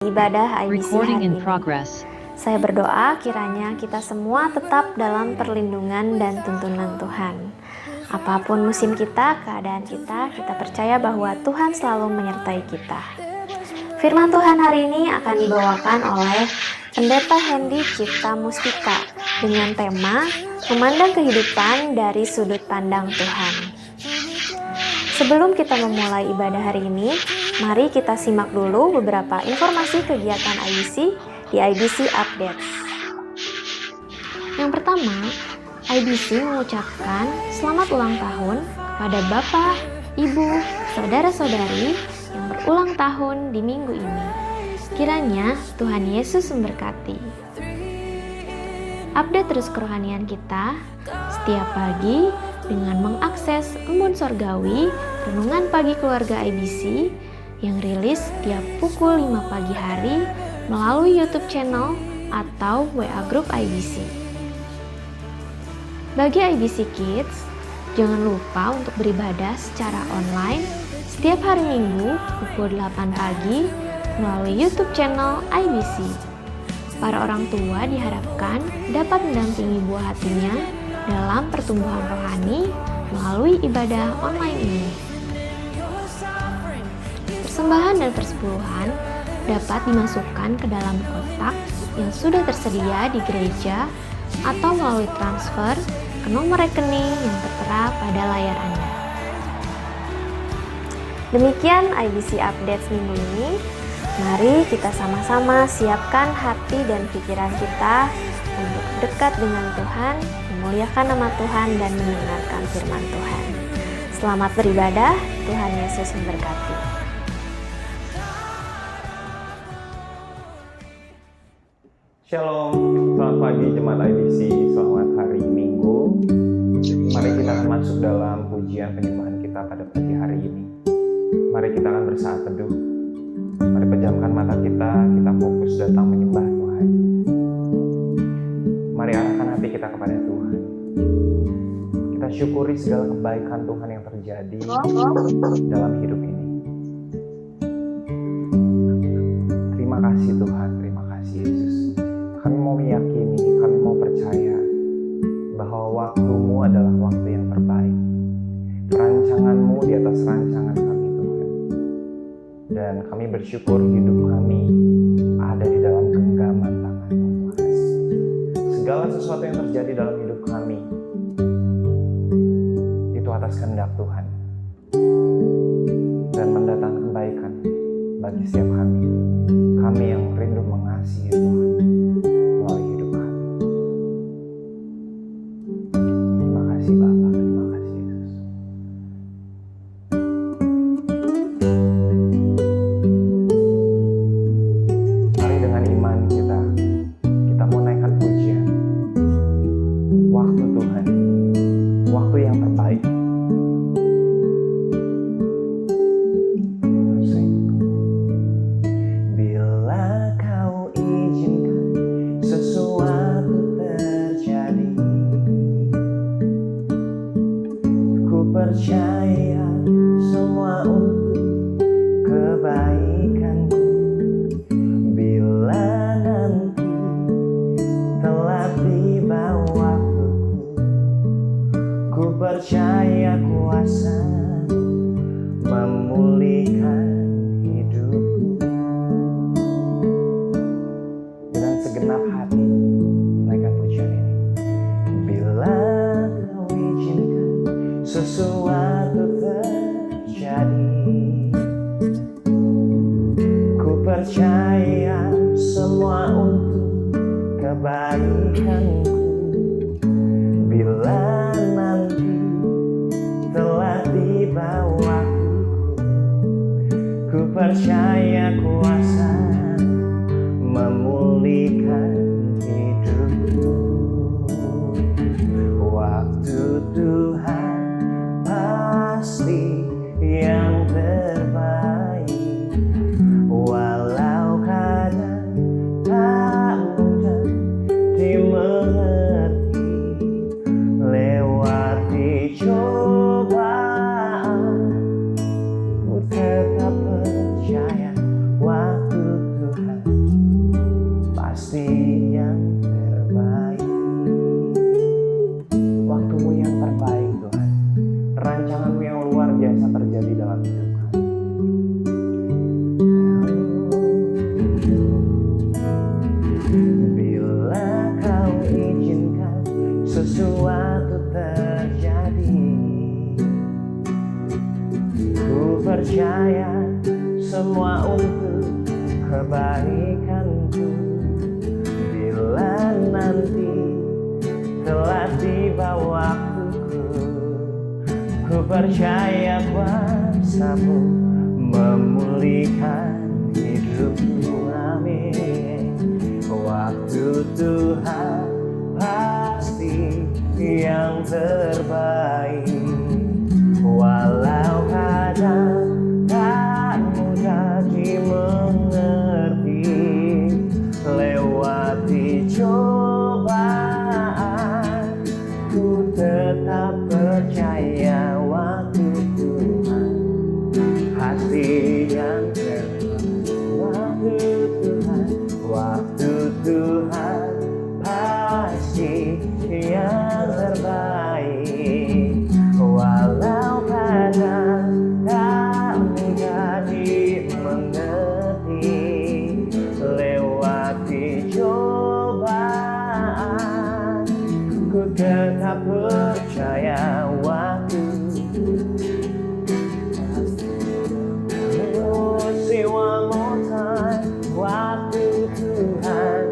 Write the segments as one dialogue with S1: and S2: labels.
S1: ibadah IBC
S2: Recording
S1: hari
S2: in
S1: ini.
S2: progress.
S1: Saya berdoa kiranya kita semua tetap dalam perlindungan dan tuntunan Tuhan. Apapun musim kita, keadaan kita percaya bahwa Tuhan selalu menyertai kita. Firman Tuhan hari ini akan dibawakan oleh Pendeta Hendy Cipta Mustika dengan tema Memandang Kehidupan dari Sudut Pandang Tuhan. Sebelum kita memulai ibadah hari ini, mari kita simak dulu beberapa informasi kegiatan IBC di IBC Updates. Yang pertama, IBC mengucapkan selamat ulang tahun kepada Bapak, Ibu, saudara-saudari yang berulang tahun di minggu ini. Kiranya Tuhan Yesus memberkati. Update terus kerohanian kita setiap pagi dengan mengakses Embun Sorgawi Renungan Pagi Keluarga IBC yang rilis tiap pukul 5 pagi hari melalui YouTube channel atau WA Group IBC. Bagi IBC Kids, jangan lupa untuk beribadah secara online setiap hari Minggu pukul 8 pagi melalui YouTube channel IBC. Para orang tua diharapkan dapat mendampingi buah hatinya dalam pertumbuhan rohani melalui ibadah online ini. Persembahan dan persepuluhan dapat dimasukkan ke dalam kotak yang sudah tersedia di gereja atau melalui transfer ke nomor rekening yang tertera pada layar Anda. Demikian IBC Updates minggu ini. Mari kita sama-sama siapkan hati dan pikiran kita untuk dekat dengan Tuhan, memuliakan nama Tuhan, dan mendengarkan firman Tuhan. Selamat beribadah, Tuhan Yesus memberkati.
S3: Shalom, selamat pagi Jemaat IBC, selamat hari Minggu. Mari kita akan masuk dalam pujian penyembahan kita pada pagi hari ini. Mari kita akan bersaat teduh. Mari pejamkan mata kita fokus datang menyembah Tuhan. Mari arahkan hati kita kepada Tuhan. Kita syukuri segala kebaikan Tuhan yang terjadi dalam hidup ini. Terima kasih Tuhan, terima kasih Yesus. Kami mau meyakini, kami mau percaya bahwa waktu-Mu adalah waktu yang terbaik. Rancangan-Mu di atas rancangan kami Tuhan. Dan kami bersyukur hidup kami ada di dalam genggaman tangan-Mu Tuhan. Segala sesuatu yang terjadi dalam hidup kami itu atas kehendak Tuhan dan mendatangkan kebaikan bagi setiap kami. Kami yang rindu mengasihi Tuhan melalui hidup kami. Terima kasih Bapa, terima kasih Yesus. Mari dengan iman kita mau naikkan pujian. Waktu Tuhan, waktu yang terbaik. Bila Kau izinkan sesuatu terjadi, ku percaya semua untuk kebaikanku. Bila nanti telah tiba waktuku, ku percaya kuasa memulihkan hidupku. Dengan segenap hati naikkan pujian ini. Bila Kau izinkan sesuatu terjadi, ku percaya semua untuk kebaikanku. Bila nanti telah tiba waktuku, ku percaya kuasa memulihkan hidupku. Waktu Tuhan pasti yang terbaik. Walau kadang tak mudah dimengerti, lewati cobaan ku tetap percaya waktu kasih yang terbaik. Waktumu yang terbaik Tuhan, rancanganmu yang luar biasa terjadi dalam hidup kami. Bila kau izinkan sesuatu terjadi, ku percaya semua untuk kebaikanku. Bila nanti telah tiba waktuku, ku percaya kuasamu memulihkan hidupku. Amin. Waktu Tuhan pasti yang terbaik, walau kadang tak mudah dimengerti. Lewati cobaan, ku tetap percaya waktu Tuhan pasti yang terbaik. Waktu Tuhan pasti yang terbaik, walau kadang tak mudah dimengerti. Lewati cobaan, ku tetap percaya waktu. See one more time, waktu Tuhan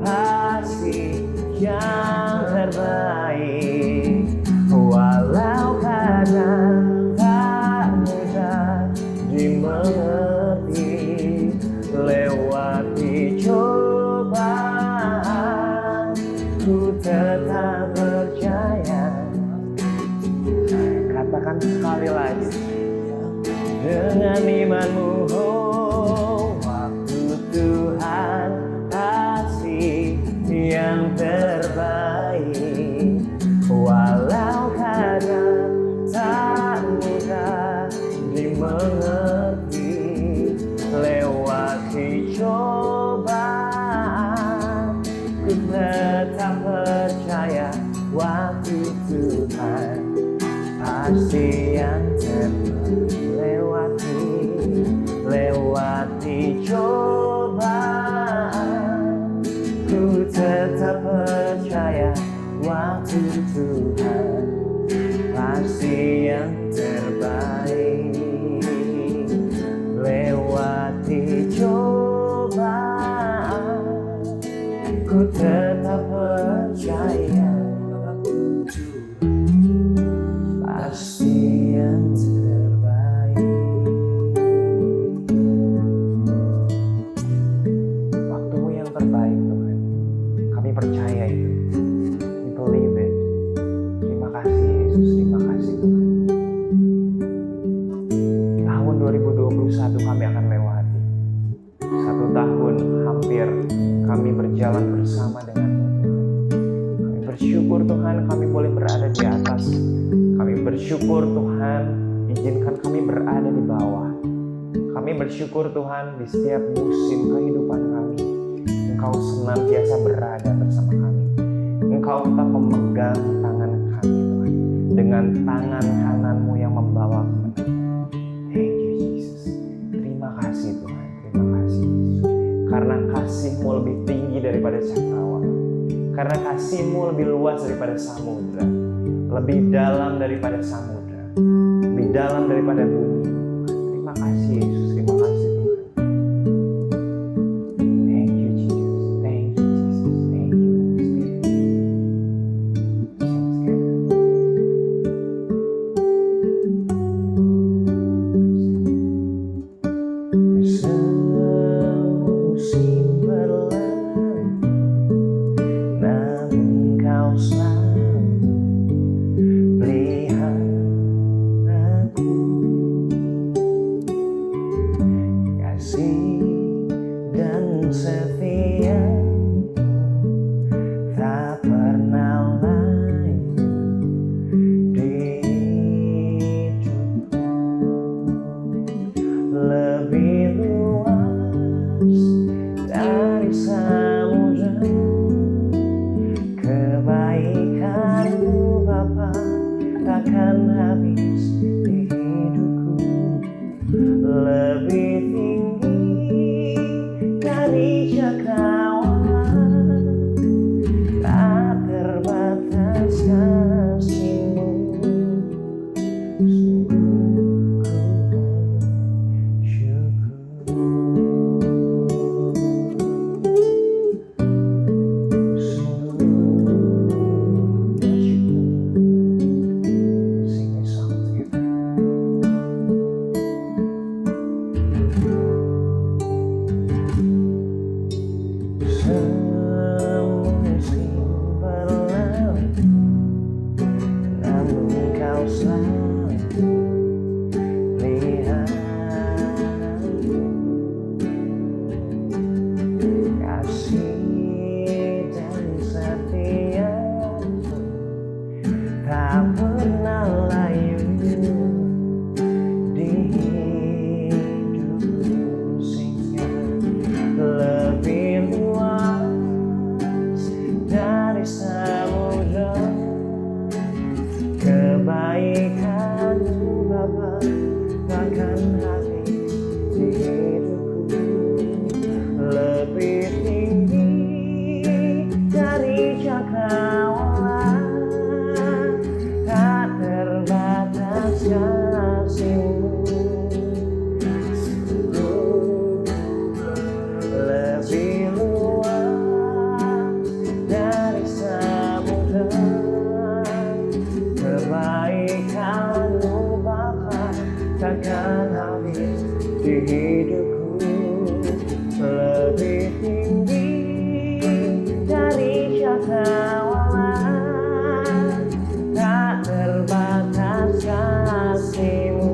S3: pasti yang terbaik, walau kadang tak mudah dimengerti. Lewati cobaan, ku tetap percaya. Katakan sekali lagi dengan imanmu, oh, waktu Tuhan pasti yang terbaik, walau kadang tak mudah dimengerti. Lewati cobaan, ku tetap percaya waktu Tuhan pasti yang terbaik. Lewati cobaan, ku tetap percaya waktu Tuhan pasti yang terbaik. Lewati cobaan, ku tetap percaya pasti yang terbaik. Waktumu yang terbaik Tuhan, kami percaya itu. We believe it. Terima kasih Yesus, terima kasih Tuhan. Tahun 2021 kami akan lewati. 1 tahun hampir kami berjalan bersama denganmu Tuhan. Kami bersyukur Tuhan kami boleh berada di atas. Kami bersyukur Tuhan izinkan kami berada di bawah. Kami bersyukur Tuhan di setiap musim kehidupan kami, Engkau senantiasa berada bersama kami. Engkau tetap memegang tangan kami Tuhan, dengan tangan kananmu yang membawa kami. Thank you Jesus. Terima kasih Tuhan, terima kasih Yesus. Karena kasih-Mu lebih tinggi daripada cakrawala. Karena kasih-Mu lebih luas daripada samudra, lebih dalam daripada samudra, lebih dalam daripada bumi. Terima kasih Yesus, terima kasih Tuhan. Thank you Jesus, thank you Jesus, thank you Holy Spirit. Semusim berlalu, namun Kau selalu lihat aku. Kasih dan setia tak pernah lain di hidupku. Lebih luas dari samudra, kasih dan setia-Mu tak pernah layu di hidupku, sehingga lebih luas dari samudra kebaikan-Mu Bapa takkan habis di hidupku, lebih tinggi dari cakrawala, tak terbatas kasih-Mu. Lebih luas dari samudra kebaikan-Mu Bapa takkan habis di hidupku, lebih tinggi dari cakrawala, tak terbatas kasih-Mu.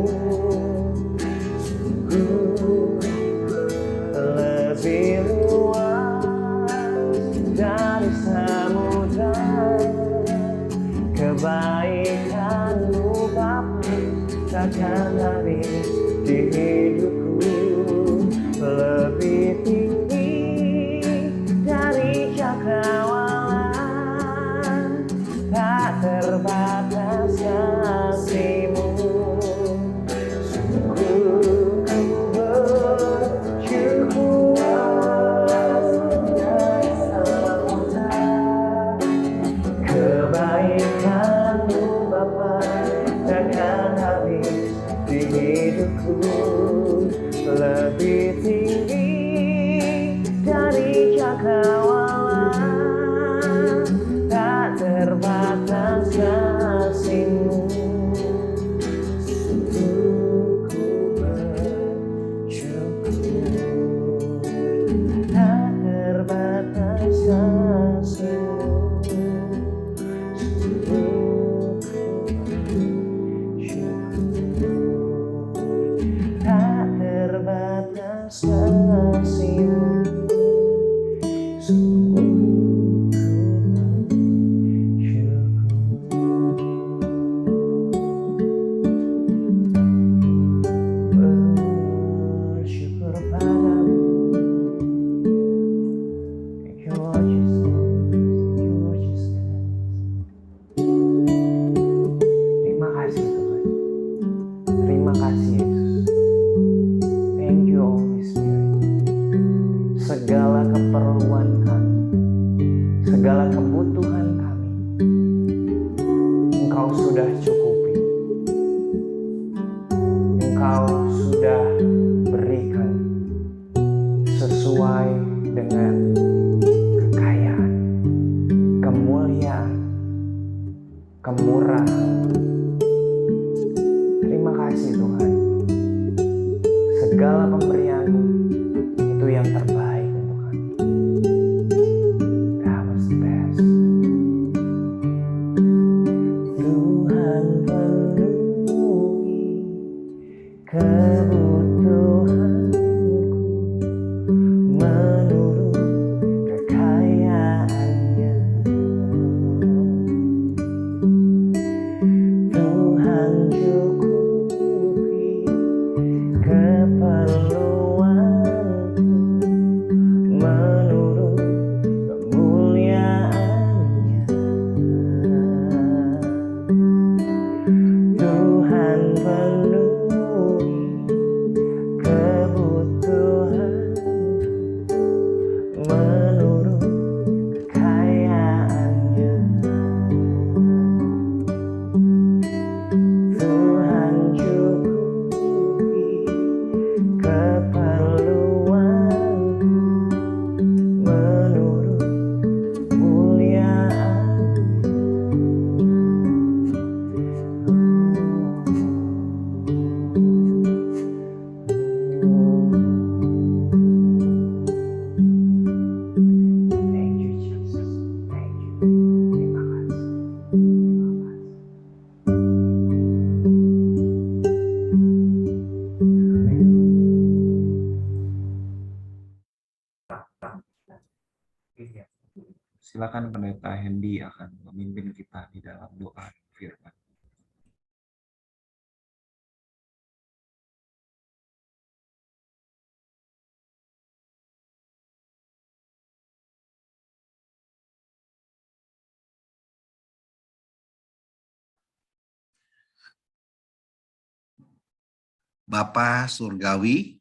S3: Lebih luas dari samudra kebaikan-Mu Bapa takkan habis di hidupku, lebih tinggi dari cakrawala, tak terbatas kasih-Mu. Sungguh ku bersyukur dari samudra kebaikan-Mu Bapa takkan habis di hidupku, lebih tinggi dari cakrawala, tak terbatas kasih-Mu. Sungguh ku bersyukur, tak terbatas kasih-Mu. Sungguh ku bersyukur, tak terbatas kasih-Mu. Sungguh bersyukur padamu. Thank you Lord Jesus, thank you Lord Jesus. Terima kasih Tuhan, terima kasih Yesus. Thank you Holy Spirit. Segala keperluan kami, segala kebutuhan kami, Engkau sudah cukupi. Engkau sudah berikan sesuai dengan kekayaan, kemuliaan, kemurahan. Terima kasih Tuhan. Segala pemberian-Mu itu yang terbaik untuk kami. That was the best. Tuhan penuhi kebutuhanku menurut kekayaan-Nya Iya. Silakan Pendeta Hendy akan memimpin kita di dalam doa firman.
S2: Bapa Surgawi,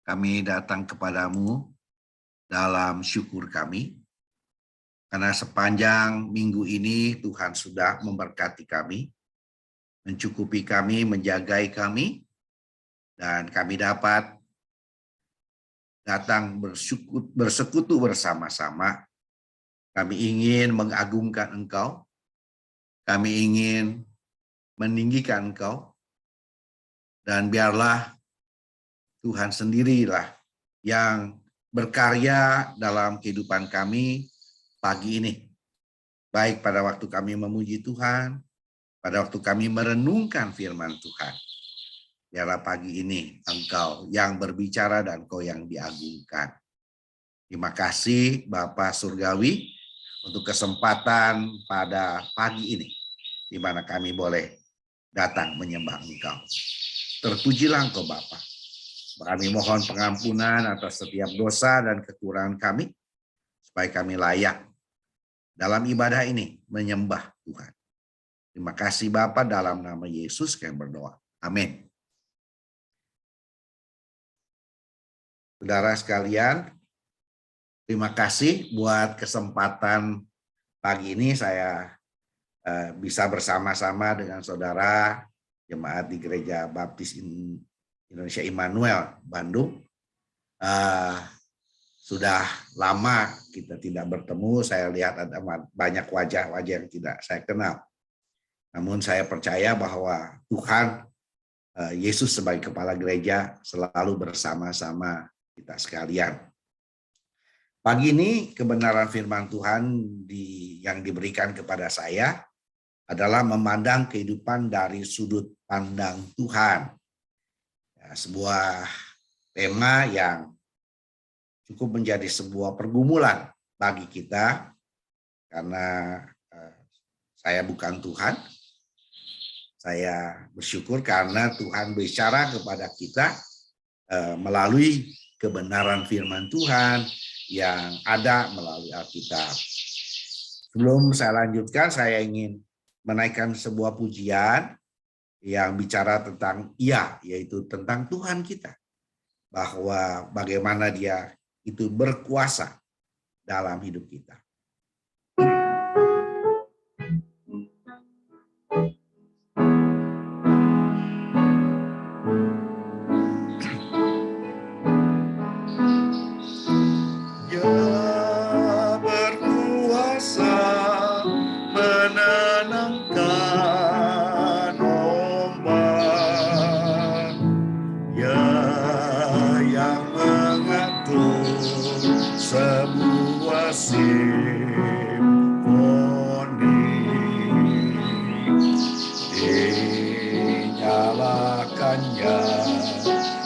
S2: kami datang kepadamu dalam syukur kami, karena sepanjang minggu ini Tuhan sudah memberkati kami, mencukupi kami, menjagai kami, dan kami dapat datang bersekutu bersama-sama. Kami ingin mengagungkan Engkau, kami ingin meninggikan Engkau, dan biarlah Tuhan sendirilah yang berkarya dalam kehidupan kami pagi ini. Baik pada waktu kami memuji Tuhan, pada waktu kami merenungkan firman Tuhan. Biarlah pagi ini Engkau yang berbicara dan Engkau yang diagungkan. Terima kasih Bapa Surgawi untuk kesempatan pada pagi ini, di mana kami boleh datang menyembah Engkau. Terpujilah Engkau Bapa. Kami mohon pengampunan atas setiap dosa dan kekurangan kami, supaya kami layak dalam ibadah ini menyembah Tuhan. Terima kasih Bapa, dalam nama Yesus kami berdoa. Amin. Saudara sekalian, terima kasih buat kesempatan pagi ini saya bisa bersama-sama dengan saudara jemaat di Gereja Baptis Indonesia Immanuel Bandung. Sudah lama kita tidak bertemu, saya lihat ada banyak wajah-wajah yang tidak saya kenal. Namun saya percaya bahwa Tuhan Yesus sebagai kepala gereja selalu bersama-sama kita sekalian. Pagi ini kebenaran firman Tuhan yang diberikan kepada saya adalah memandang kehidupan dari sudut pandang Tuhan. Ya, sebuah tema yang cukup menjadi sebuah pergumulan bagi kita, karena saya bukan Tuhan. Saya bersyukur karena Tuhan bicara kepada kita melalui kebenaran firman Tuhan yang ada melalui Alkitab. Sebelum saya lanjutkan, saya ingin menaikkan sebuah pujian yang bicara tentang yaitu tentang Tuhan kita. Bahwa bagaimana Dia itu berkuasa dalam hidup kita.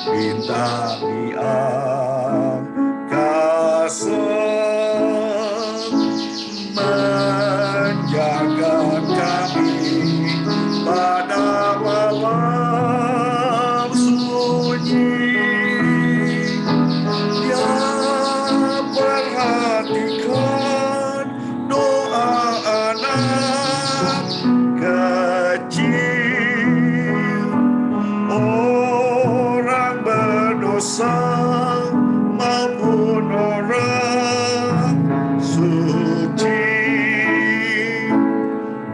S2: Bintang di angkasa menjaga kami pada malam sunyi. Dia perhatikan doa anak kecil. Maupun orang suci,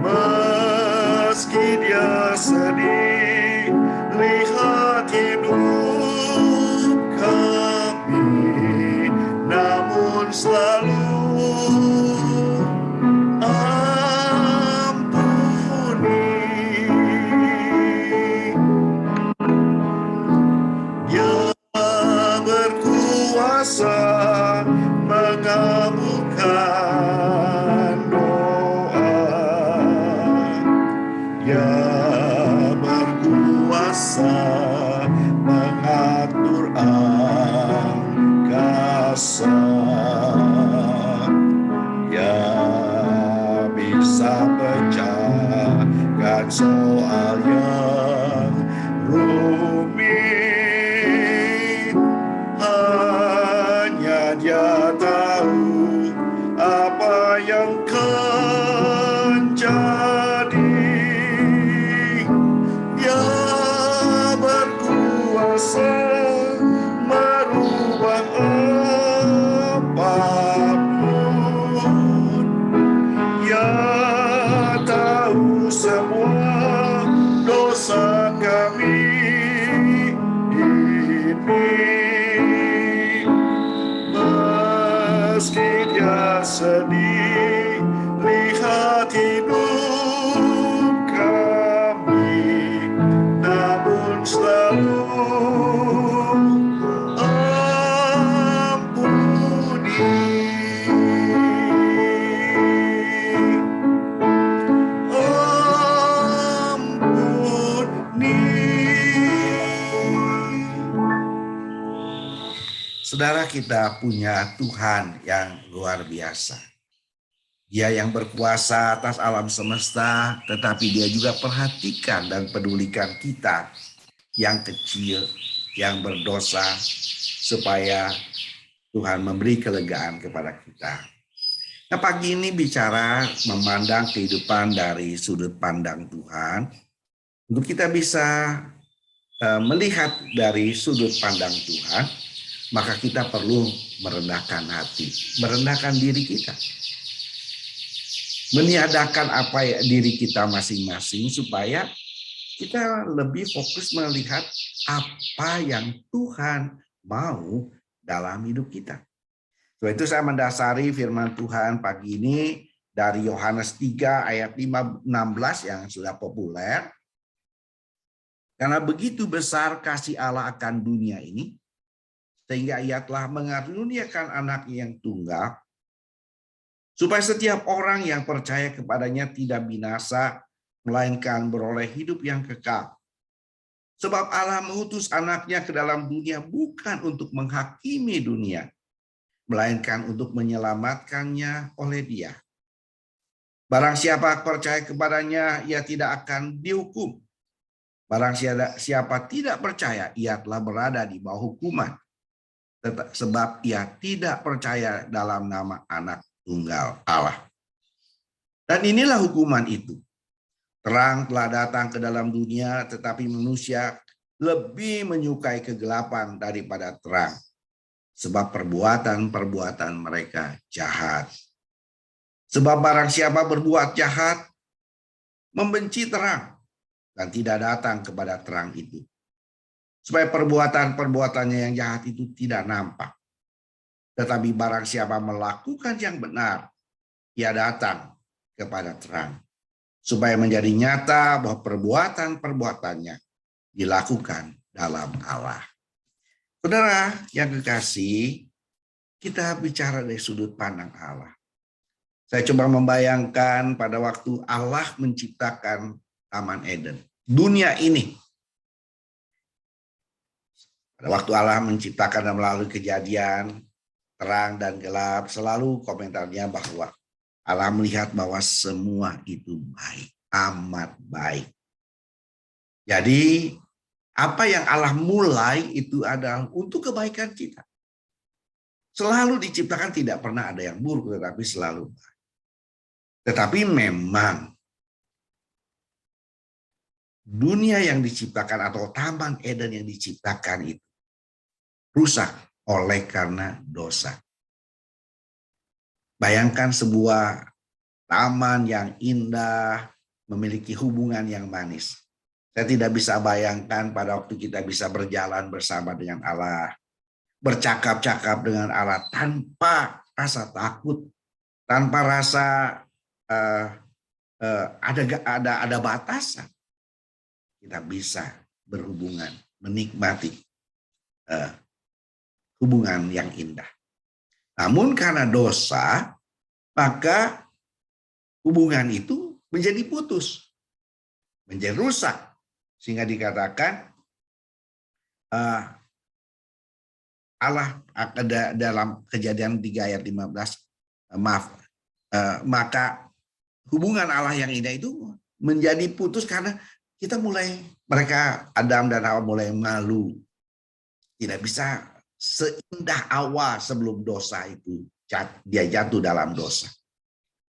S2: meski dia sedih lihat hidup kami, namun selalu ampuni. Berkuasa mengabulkan doa, Dia berkuasa mengatur angkasa. soal yang rumit. Hanya Dia tahu apa yang kan jadi. Dia berkuasa merubah apapun. Dia tahu semua dosa kami ini. Meski Dia sedih lihat hidup kami, namun selalu Saudara, kita punya Tuhan yang luar biasa. Dia yang berkuasa atas alam semesta, tetapi Dia juga perhatikan dan pedulikan kita yang kecil, yang berdosa, supaya Tuhan memberi kelegaan kepada kita. Nah, pagi ini bicara memandang kehidupan dari sudut pandang Tuhan, untuk kita bisa melihat dari sudut pandang Tuhan, maka kita perlu merendahkan hati, merendahkan diri kita. Meniadakan diri kita masing-masing supaya kita lebih fokus melihat apa yang Tuhan mau dalam hidup kita. Sebab itu saya mendasari firman Tuhan pagi ini dari Yohanes 3 ayat 16 yang sudah populer. Karena begitu besar kasih Allah akan dunia ini, sehingga Ia telah mengaruniakan Anaknya yang tunggal, supaya setiap orang yang percaya kepadanya tidak binasa, melainkan beroleh hidup yang kekal. Sebab Allah mengutus Anaknya ke dalam dunia bukan untuk menghakimi dunia, melainkan untuk menyelamatkannya oleh Dia. Barang siapa percaya kepadanya, ia tidak akan dihukum. Barang siapa tidak percaya, ia telah berada di bawah hukuman, sebab ia tidak percaya dalam nama Anak Tunggal Allah. Dan inilah hukuman itu. Terang telah datang ke dalam dunia, tetapi manusia lebih menyukai kegelapan daripada terang, sebab perbuatan-perbuatan mereka jahat. Sebab barang siapa berbuat jahat, membenci terang, dan tidak datang kepada terang itu, supaya perbuatan-perbuatannya yang jahat itu tidak nampak. Tetapi barang siapa melakukan yang benar, ia datang kepada terang, supaya menjadi nyata bahwa perbuatan-perbuatannya dilakukan dalam Allah. Saudara yang kekasih, kita bicara dari sudut pandang Allah. Saya coba membayangkan pada waktu Allah menciptakan Taman Eden, dunia ini. Pada waktu Allah menciptakan dan melalui kejadian, terang dan gelap, selalu komentarnya bahwa Allah melihat bahwa semua itu baik, amat baik. Jadi apa yang Allah mulai itu adalah untuk kebaikan kita. Selalu diciptakan, tidak pernah ada yang buruk, tetapi selalu baik. Tetapi memang dunia yang diciptakan atau Taman Eden yang diciptakan itu rusak oleh karena dosa. Bayangkan sebuah taman yang indah, memiliki hubungan yang manis. Saya tidak bisa bayangkan pada waktu kita bisa berjalan bersama dengan Allah, bercakap-cakap dengan Allah tanpa rasa takut, tanpa rasa ada batasan. Kita bisa berhubungan, menikmati hubungan yang indah. Namun karena dosa, maka hubungan itu menjadi putus, menjadi rusak. Sehingga dikatakan Allah dalam Kejadian 3 ayat 15, maka hubungan Allah yang indah itu menjadi putus karena mereka Adam dan Hawa mulai malu. Tidak bisa seindah awal sebelum dosa itu dia jatuh dalam dosa.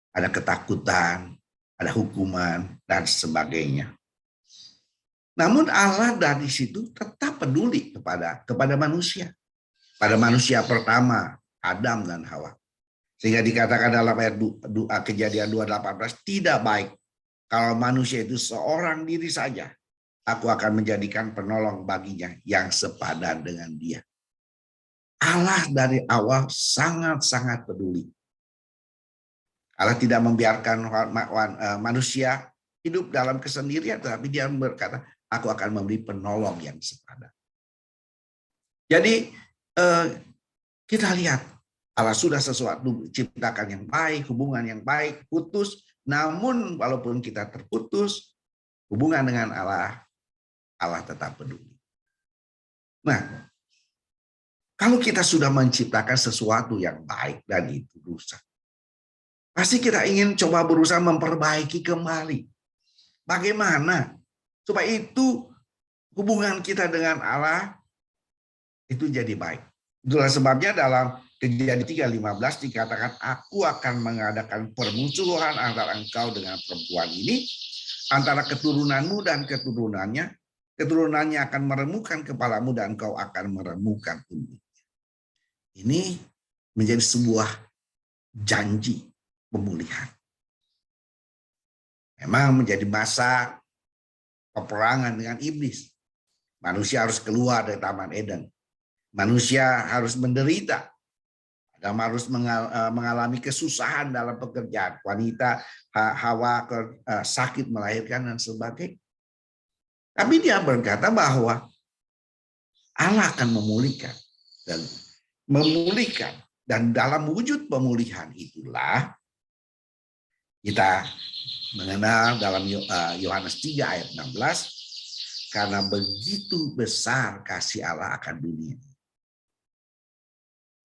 S2: Ada ketakutan, ada hukuman dan sebagainya. Namun Allah dari situ tetap peduli kepada manusia. Pada manusia pertama, Adam dan Hawa. Sehingga dikatakan dalam ayat Kejadian 2:18, tidak baik kalau manusia itu seorang diri saja. Aku akan menjadikan penolong baginya yang sepadan dengan dia. Allah dari awal sangat-sangat peduli. Allah tidak membiarkan manusia hidup dalam kesendirian, tetapi dia berkata, aku akan memberi penolong yang sepadan. Jadi kita lihat, Allah sudah sesuatu ciptakan yang baik, hubungan yang baik, putus. Namun walaupun kita terputus, hubungan dengan Allah tetap peduli. Nah, kalau kita sudah menciptakan sesuatu yang baik dan itu rusak, pasti kita ingin coba berusaha memperbaiki kembali. Bagaimana supaya itu hubungan kita dengan Allah itu jadi baik. Itulah sebabnya dalam Kejadian 3:15 dikatakan, aku akan mengadakan permusuhan antara engkau dengan perempuan ini, antara keturunanmu dan keturunannya. Keturunannya akan meremukkan kepalamu dan engkau akan meremukkan punggungnya. Ini menjadi sebuah janji pemulihan. Memang menjadi masa peperangan dengan iblis. Manusia harus keluar dari Taman Eden. Manusia harus menderita. Adam harus mengalami kesusahan dalam pekerjaan. Wanita Hawa sakit melahirkan dan sebagainya. Tapi dia berkata bahwa Allah akan memulihkan. Dan dalam wujud pemulihan itulah kita mengenal dalam Yohanes 3 ayat 16, karena begitu besar kasih Allah akan dunia.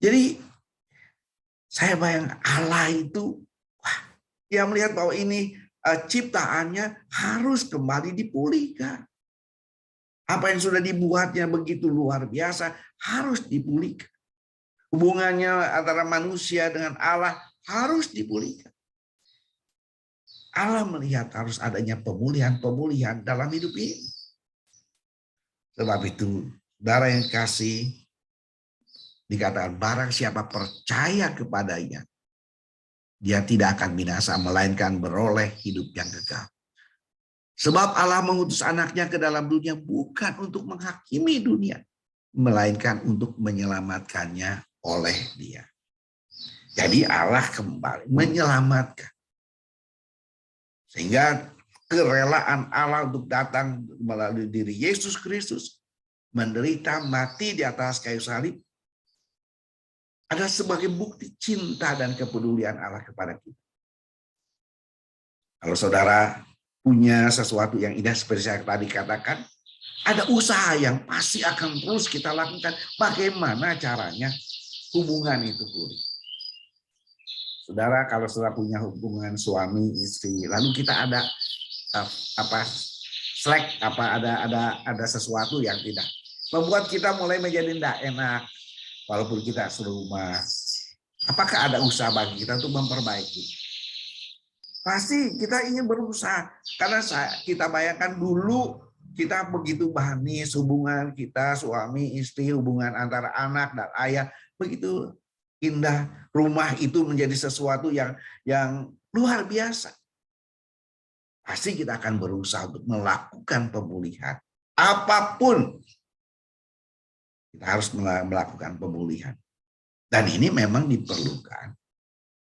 S2: Jadi saya bayang Allah itu, dia melihat bahwa ini ciptaannya harus kembali dipulihkan. Apa yang sudah dibuatnya begitu luar biasa harus dipulihkan. Hubungannya antara manusia dengan Allah harus dipulihkan. Allah melihat harus adanya pemulihan dalam hidup ini. Sebab itu, saudara yang kasih, dikatakan barang siapa percaya kepadanya, dia tidak akan binasa, melainkan beroleh hidup yang kekal. Sebab Allah mengutus anaknya ke dalam dunia bukan untuk menghakimi dunia, melainkan untuk menyelamatkannya oleh dia. Jadi Allah kembali menyelamatkan. Sehingga kerelaan Allah untuk datang melalui diri Yesus Kristus, menderita, mati di atas kayu salib, ada sebagai bukti cinta dan kepedulian Allah kepada kita. Kalau saudara punya sesuatu yang indah seperti saya tadi katakan, ada usaha yang pasti akan terus kita lakukan. Bagaimana caranya hubungan itu pulih? Saudara, kalau saudara punya hubungan suami istri, lalu kita ada ada sesuatu yang tidak membuat kita mulai menjadi tidak enak. Walaupun kita serumah, apakah ada usaha bagi kita untuk memperbaiki? Pasti kita ingin berusaha. Karena kita bayangkan dulu kita begitu manis hubungan kita, suami, istri, hubungan antara anak dan ayah. Begitu indah. Rumah itu menjadi sesuatu yang luar biasa. Pasti kita akan berusaha untuk melakukan pemulihan. Apapun. Kita harus melakukan pemulihan. Dan ini memang diperlukan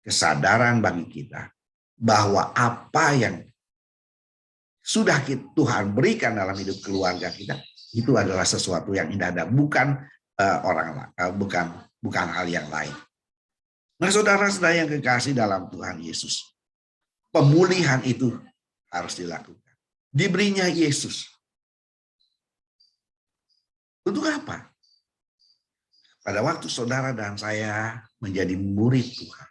S2: kesadaran bagi kita bahwa apa yang sudah Tuhan berikan dalam hidup keluarga kita itu adalah sesuatu yang indah dan bukan bukan hal yang lain. Nah, saudara-saudara yang kekasih dalam Tuhan Yesus, pemulihan itu harus dilakukan. Diberinya Yesus. Untuk apa? Pada waktu saudara dan saya menjadi murid Tuhan,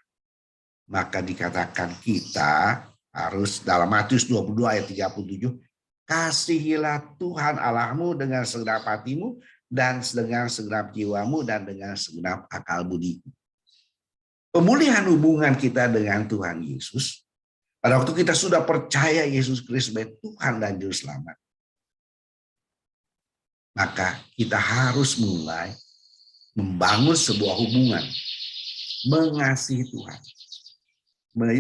S2: maka dikatakan kita Harus dalam Matius 22 ayat 37, kasihilah Tuhan Allahmu dengan segenap hatimu dan dengan segenap jiwamu dan dengan segenap akal budi. Pemulihan hubungan kita dengan Tuhan Yesus, pada waktu kita sudah percaya Yesus Kristus sebagai Tuhan dan Juru Selamat, maka kita harus mulai membangun sebuah hubungan, mengasihi Tuhan.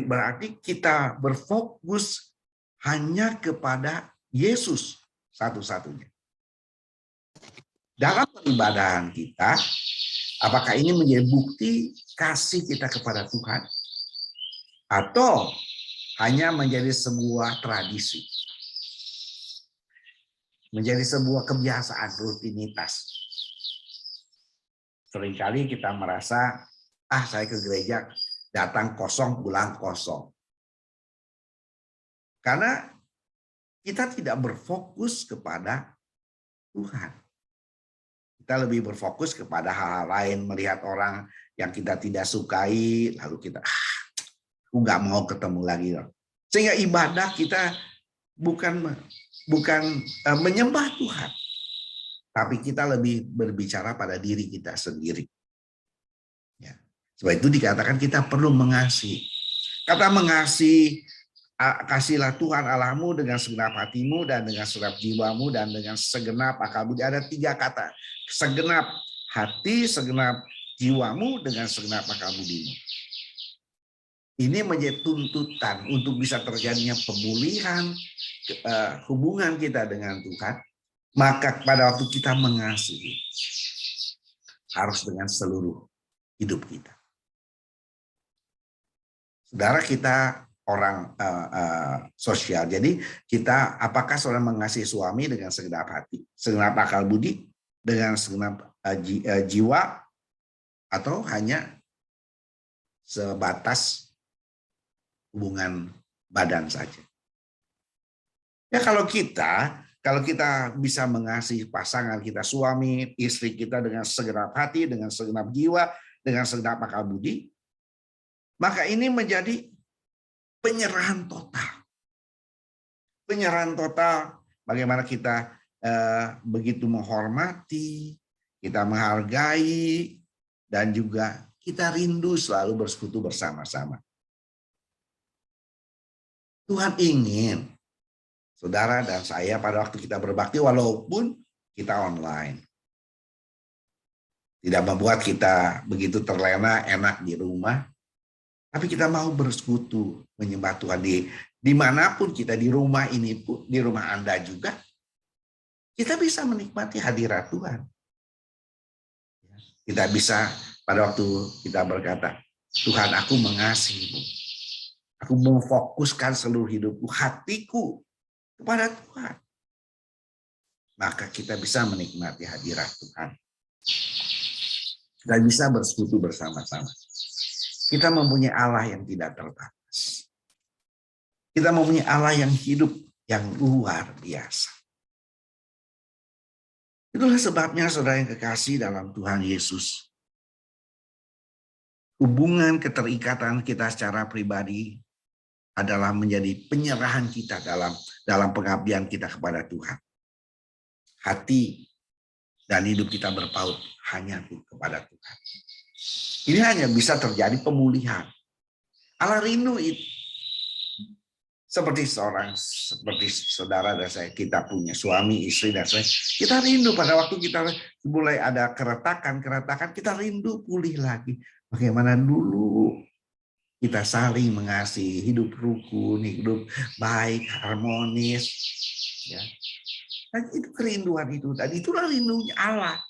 S2: Berarti kita berfokus hanya kepada Yesus satu-satunya. Dalam peribadahan kita, apakah ini menjadi bukti kasih kita kepada Tuhan? Atau hanya menjadi sebuah tradisi? Menjadi sebuah kebiasaan, rutinitas. Seringkali kita merasa, saya ke gereja, datang kosong, pulang kosong. Karena kita tidak berfokus kepada Tuhan. Kita lebih berfokus kepada hal-hal lain, melihat orang yang kita tidak sukai, lalu kita, aku nggak mau ketemu lagi. Sehingga ibadah kita bukan menyembah Tuhan, tapi kita lebih berbicara pada diri kita sendiri. Ya. Sebab itu dikatakan kita perlu mengasihi. Kata mengasihi, kasihlah Tuhan Allahmu dengan segenap hatimu dan dengan segenap jiwamu dan dengan segenap akal budi. Ada 3 kata. Segenap hati, segenap jiwamu dengan segenap akal budimu. Ini menjadi tuntutan untuk bisa terjadinya pemulihan hubungan kita dengan Tuhan. Maka pada waktu kita mengasihi, harus dengan seluruh hidup kita. Saudara, kita orang sosial. Jadi kita, apakah saudara mengasihi suami dengan segenap hati, segenap akal budi, dengan segenap jiwa, atau hanya sebatas hubungan badan saja? Ya, kalau kita bisa mengasihi pasangan kita, suami, istri kita dengan segenap hati, dengan segenap jiwa, dengan segenap akal budi, maka ini menjadi penyerahan total. Penyerahan total, bagaimana kita begitu menghormati, kita menghargai, dan juga kita rindu selalu bersekutu bersama-sama. Tuhan ingin saudara dan saya pada waktu kita berbakti, walaupun kita online, tidak membuat kita begitu terlena, enak di rumah, tapi kita mau bersekutu, menyembah Tuhan dimanapun kita, di rumah ini pun, di rumah Anda juga, kita bisa menikmati hadirat Tuhan. Kita bisa pada waktu kita berkata, Tuhan, aku mengasihimu. Aku memfokuskan seluruh hidupku, hatiku kepada Tuhan. Maka kita bisa menikmati hadirat Tuhan. Kita bisa bersekutu bersama-sama. Kita mempunyai Allah yang tidak terbatas. Kita mempunyai Allah yang hidup, yang luar biasa. Itulah sebabnya saudara yang kekasih dalam Tuhan Yesus, hubungan keterikatan kita secara pribadi adalah menjadi penyerahan kita dalam pengabdian kita kepada Tuhan. Hati dan hidup kita berpaut hanya kepada Tuhan. Ini hanya bisa terjadi pemulihan. Allah rindu itu. Seperti saudara dan saya, kita punya suami, istri dan saya. Kita rindu pada waktu kita mulai ada keretakan, kita rindu pulih lagi. Bagaimana dulu kita saling mengasihi, hidup rukun, hidup baik, harmonis. Ya. Dan itu kerinduan itu. Dan itulah rindunya Allah.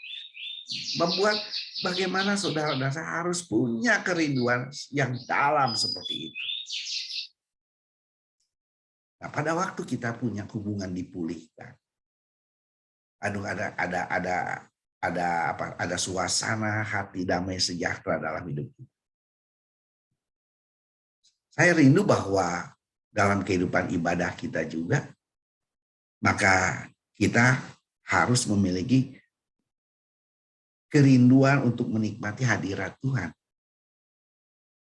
S2: Membuat bagaimana saudara dan saya harus punya kerinduan yang dalam seperti itu. Nah, pada waktu kita punya hubungan dipulihkan, ada suasana hati damai sejahtera dalam hidup kita. Saya rindu bahwa dalam kehidupan ibadah kita juga, maka kita harus memiliki kerinduan untuk menikmati hadirat Tuhan.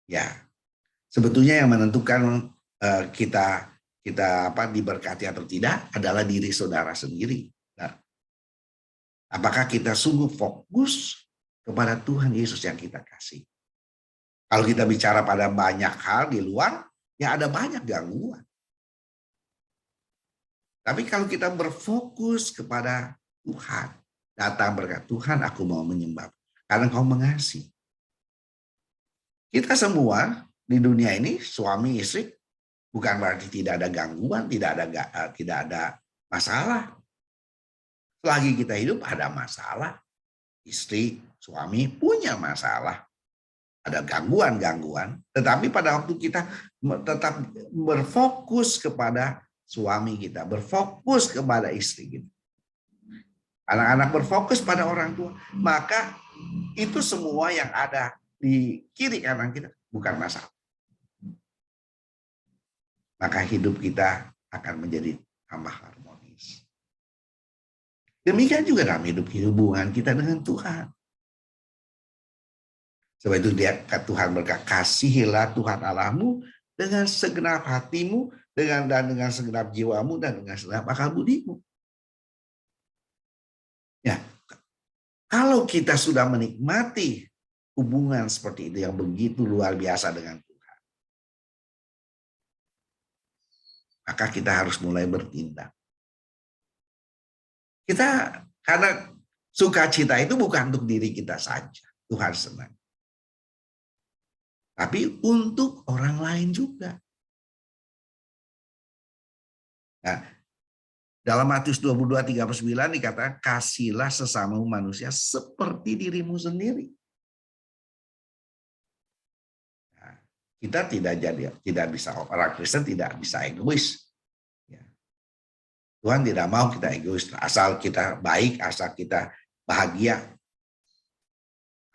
S2: Ya, sebetulnya yang menentukan kita diberkati atau tidak adalah diri saudara sendiri. Nah, apakah kita sungguh fokus kepada Tuhan Yesus yang kita kasih? Kalau kita bicara pada banyak hal di luar, ya ada banyak gangguan. Tapi kalau kita berfokus kepada Tuhan, datang berkata, Tuhan aku mau menyembah, karena Engkau mengasihi. Kita semua di dunia ini, suami istri, bukan berarti tidak ada gangguan, tidak ada masalah. Selagi kita hidup ada masalah. Istri, suami punya masalah. Ada gangguan-gangguan. Tetapi pada waktu kita tetap berfokus kepada suami kita, berfokus kepada istri kita, anak-anak berfokus pada orang tua, maka itu semua yang ada di kiri kanan kita bukan masalah. Maka hidup kita akan menjadi tambah harmonis. Demikian juga dalam hidup hubungan kita dengan Tuhan. Sebab itu Tuhan berkata, kasihilah Tuhan Allahmu dengan segenap hatimu, dengan segenap jiwamu, dan dengan segenap akal budimu. Ya, kalau kita sudah menikmati hubungan seperti itu yang begitu luar biasa dengan Tuhan, maka kita harus mulai bertindak. Karena sukacita itu bukan untuk diri kita saja, Tuhan senang. Tapi untuk orang lain juga. Nah, dalam Matius 22:39 dikatakan, kasihlah sesamamu manusia seperti dirimu sendiri. Nah, kita tidak bisa, orang Kristen tidak bisa egois. Ya. Tuhan tidak mau kita egois, asal kita baik, asal kita bahagia.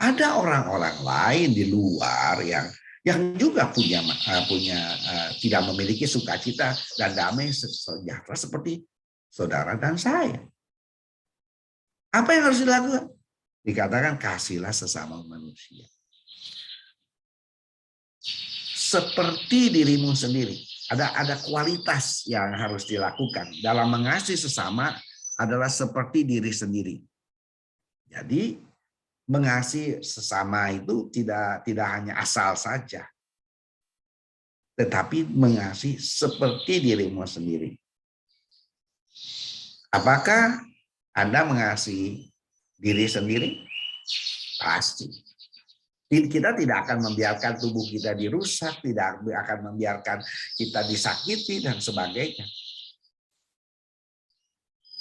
S2: Ada orang-orang lain di luar yang juga tidak memiliki sukacita dan damai sejahtera seperti saudara dan saya. Apa yang harus dilakukan? Dikatakan kasihlah sesama manusia seperti dirimu sendiri. Ada kualitas yang harus dilakukan dalam mengasihi sesama adalah seperti diri sendiri. Jadi mengasihi sesama itu tidak hanya asal saja, tetapi mengasihi seperti dirimu sendiri. Apakah Anda mengasihi diri sendiri? Pasti. Kita tidak akan membiarkan tubuh kita dirusak, tidak akan membiarkan kita disakiti dan sebagainya.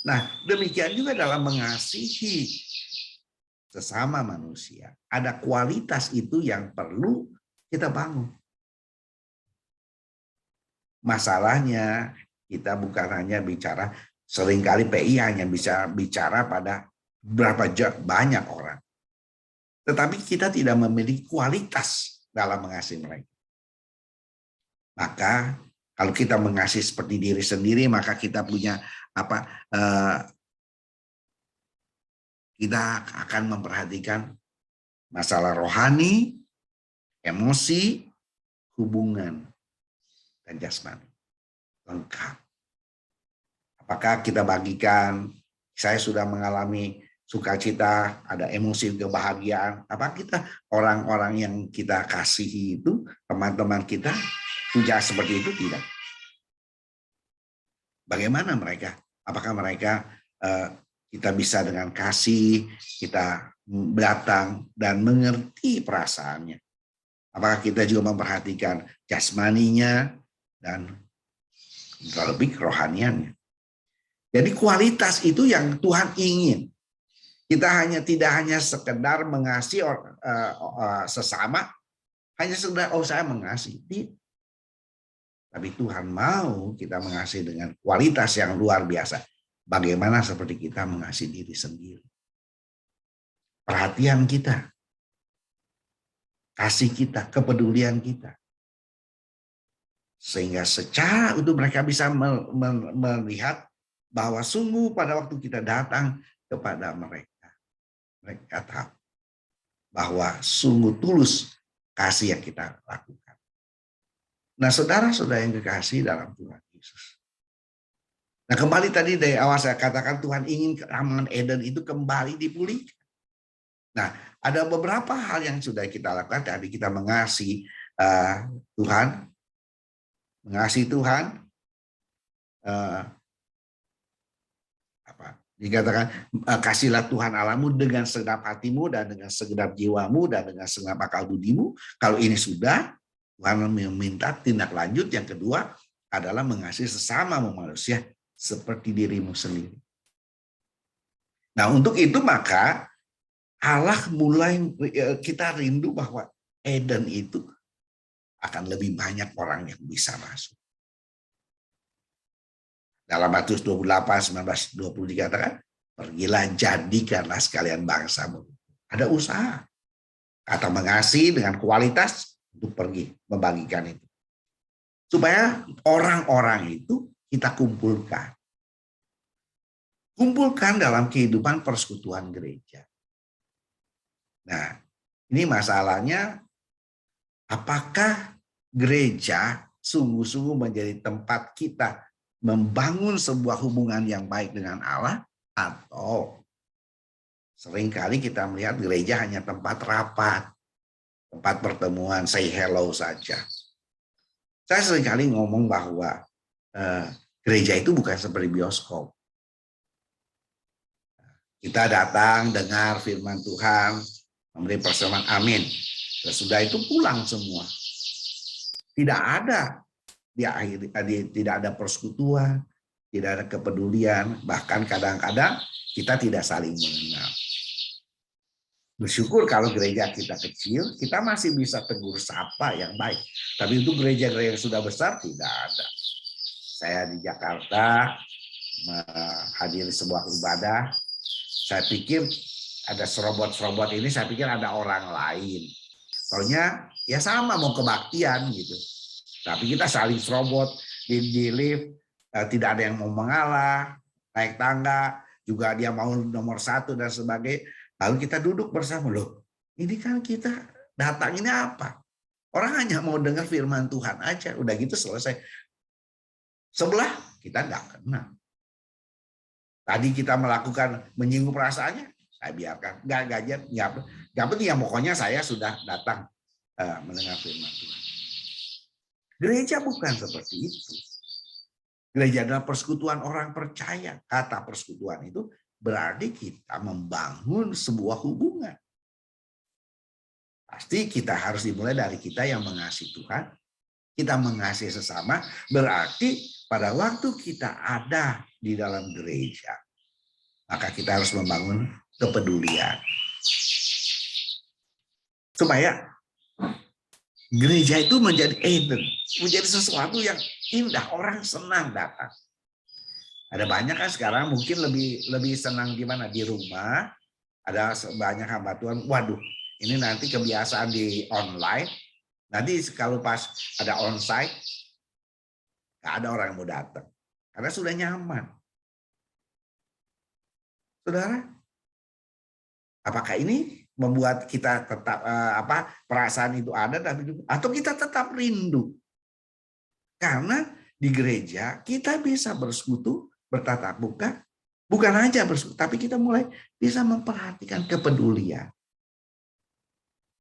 S2: Nah, demikian juga dalam mengasihi sesama manusia. Ada kualitas itu yang perlu kita bangun. Masalahnya kita bukan hanya bicara, seringkali PI hanya bisa bicara pada banyak orang. Tetapi kita tidak memiliki kualitas dalam mengasihi mereka. Maka kalau kita mengasihi seperti diri sendiri, maka kita punya kita akan memperhatikan masalah rohani, emosi, hubungan, dan jasmani. Lengkap. Apakah kita bagikan, saya sudah mengalami sukacita, ada emosi kebahagiaan. Apakah kita orang-orang yang kita kasihi itu, teman-teman kita, juga seperti itu? Tidak. Bagaimana mereka? Apakah mereka kita bisa dengan kasih, kita datang dan mengerti perasaannya. Apakah kita juga memperhatikan jasmaninya dan terlebih kerohaniannya. Jadi kualitas itu yang Tuhan ingin. Kita tidak hanya sekedar mengasihi sesama, hanya sekedar saya mengasihi. Tapi Tuhan mau kita mengasihi dengan kualitas yang luar biasa. Bagaimana seperti kita mengasihi diri sendiri. Perhatian kita, kasih kita, kepedulian kita. Sehingga secara itu mereka bisa melihat bahwa sungguh pada waktu kita datang kepada mereka, mereka tahu bahwa sungguh tulus kasih yang kita lakukan. Nah, saudara-saudara yang kekasih dalam Tuhan Yesus. Nah, kembali tadi dari awal saya katakan Tuhan ingin Taman Eden itu kembali dipulihkan. Nah, ada beberapa hal yang sudah kita lakukan. Tadi kita mengasihi Tuhan, dikatakan kasihlah Tuhan Allahmu dengan segenap hatimu dan dengan segenap jiwamu dan dengan segenap akal budimu. Kalau ini sudah, Tuhan meminta tindak lanjut yang kedua adalah mengasihi sesama manusia seperti dirimu sendiri. Nah, untuk itu maka Allah mulai kita rindu bahwa Eden itu akan lebih banyak orang yang bisa masuk. Dalam Matius 28, 19, 20 dikatakan, pergilah jadikanlah sekalian bangsamu. Ada usaha. Kata mengasihi dengan kualitas untuk pergi membagikan itu. Supaya orang-orang itu kita kumpulkan. Kumpulkan dalam kehidupan persekutuan gereja. Nah, ini masalahnya, apakah gereja sungguh-sungguh menjadi tempat kita membangun sebuah hubungan yang baik dengan Allah, atau seringkali kita melihat gereja hanya tempat rapat, tempat pertemuan, say hello saja. Saya seringkali ngomong bahwa gereja itu bukan seperti bioskop. Kita datang, dengar firman Tuhan, memberi persembahan, amin. Sesudah itu pulang semua. Tidak ada tidak ada persekutuan, tidak ada kepedulian, bahkan kadang-kadang kita tidak saling mengenal. Bersyukur kalau gereja kita kecil, kita masih bisa tegur sapa yang baik. Tapi untuk gereja-gereja yang sudah besar tidak ada. Saya di Jakarta menghadiri sebuah ibadah, saya pikir ada serobot-serobot ini, saya pikir ada orang lain. Soalnya ya sama mau kebaktian gitu. Tapi kita saling serobot di lift, tidak ada yang mau mengalah, naik tangga, juga dia mau nomor 1 dan sebagainya. Lalu kita duduk bersama, loh ini kan kita datang ini apa? Orang hanya mau dengar firman Tuhan aja, udah gitu selesai. Sebelah kita nggak kenal. Tadi kita melakukan menyinggung perasaannya, saya biarkan. Nggak penting ya, pokoknya saya sudah datang mendengar firman Tuhan. Gereja bukan seperti itu. Gereja adalah persekutuan orang percaya. Kata persekutuan itu berarti kita membangun sebuah hubungan. Pasti kita harus dimulai dari kita yang mengasihi Tuhan. Kita mengasihi sesama, berarti pada waktu kita ada di dalam gereja, maka kita harus membangun kepedulian. Supaya gereja itu menjadi Eden, menjadi sesuatu yang indah, orang senang datang. Ada banyak kan sekarang mungkin lebih senang di mana, di rumah. Ada banyak hamba Tuhan, waduh ini nanti kebiasaan di online, nanti kalau pas ada onsite nggak ada orang yang mau datang karena sudah nyaman. Saudara, apakah ini membuat kita tetap perasaan itu ada atau kita tetap rindu? Karena di gereja kita bisa bersekutu, bertatap muka, bukan hanya bersekutu, tapi kita mulai bisa memperhatikan kepedulian.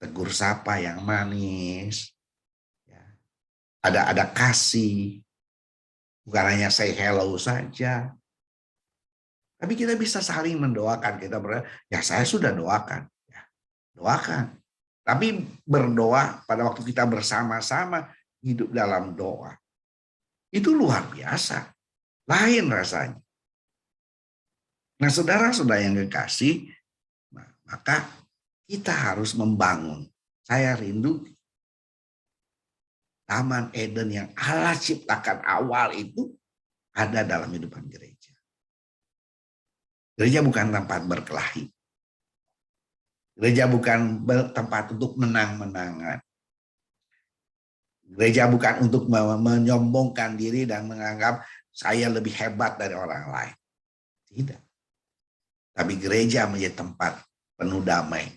S2: Tegur sapa yang manis, ya. Ada kasih, bukan hanya say hello saja. Tapi kita bisa saling mendoakan. Kita berdoa, ya saya sudah doakan. Doakan. Tapi berdoa pada waktu kita bersama-sama hidup dalam doa. Itu luar biasa. Lain rasanya. Nah, saudara-saudara yang kekasih, maka kita harus membangun. Saya rindu Taman Eden yang Allah ciptakan awal itu ada dalam kehidupan gereja. Gereja bukan tempat berkelahi. Gereja bukan tempat untuk menang-menangan. Gereja bukan untuk menyombongkan diri dan menganggap saya lebih hebat dari orang lain. Tidak. Tapi gereja menjadi tempat penuh damai.